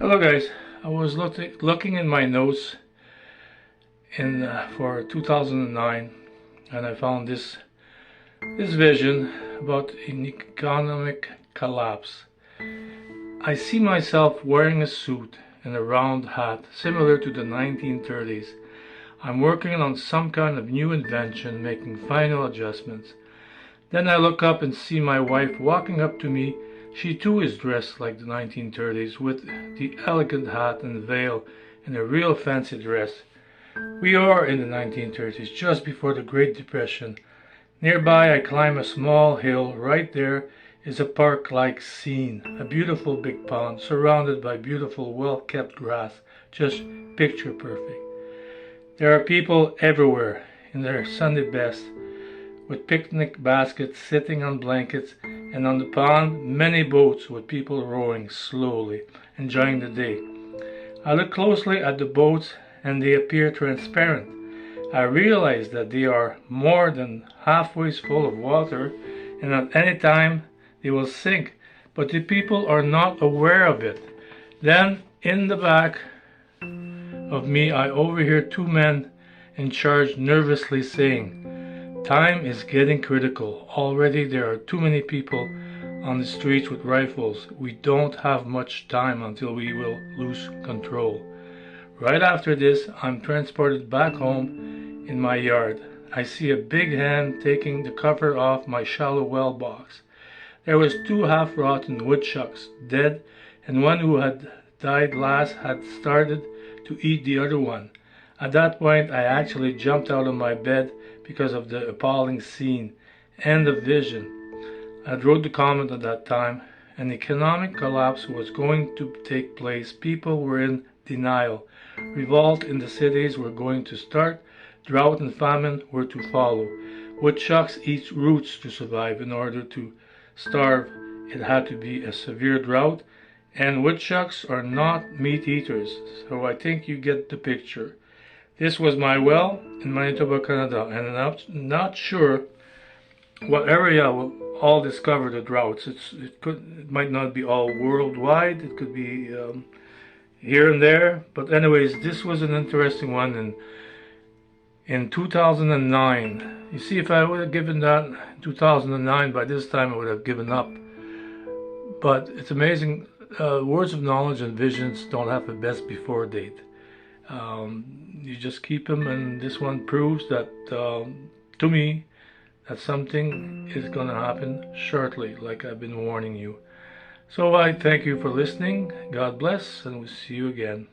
Hello guys, I was looking in my notes for 2009 and I found this vision about an economic collapse. I see myself wearing a suit and a round hat similar to the 1930s. I'm working on some kind of new invention, making final adjustments. Then I look up and see my wife walking up to me. She too is dressed like the 1930s with the elegant hat and veil and a real fancy dress. We are in the 1930s, just before the Great Depression. Nearby I climb a small hill. Right there is a park-like scene, a beautiful big pond surrounded by beautiful well-kept grass, just picture perfect. There are people everywhere in their Sunday best, with picnic baskets sitting on blankets, and on the pond many boats with people rowing slowly, enjoying the day. I look closely at the boats and they appear transparent. I realize that they are more than halfway full of water and at any time they will sink, but the people are not aware of it. Then in the back of me I overhear two men in charge nervously saying, "Time is getting critical. Already there are too many people on the streets with rifles. We don't have much time until we will lose control." Right after this, I'm transported back home in my yard. I see a big hand taking the cover off my shallow well box. There was two half-rotten woodchucks, dead, and one who had died last had started to eat the other one. At that point, I actually jumped out of my bed because of the appalling scene. End of vision. I wrote the comment at that time. An economic collapse was going to take place. People were in denial. Revolt in the cities were going to start. Drought and famine were to follow. Woodchucks eat roots to survive. In order to starve, it had to be a severe drought. And woodchucks are not meat eaters, so I think you get the picture. This was my well in Manitoba, Canada, and I'm not sure what area will all discover the droughts. It might not be all worldwide. It could be here and there. But anyways, this was an interesting one in 2009. You see, if I would have given that in 2009, by this time I would have given up. But it's amazing. Words of knowledge and visions don't have a best before date. You just keep them, and this one proves that to me that something is going to happen shortly, like I've been warning you. So I thank you for listening. God bless, and we'll see you again.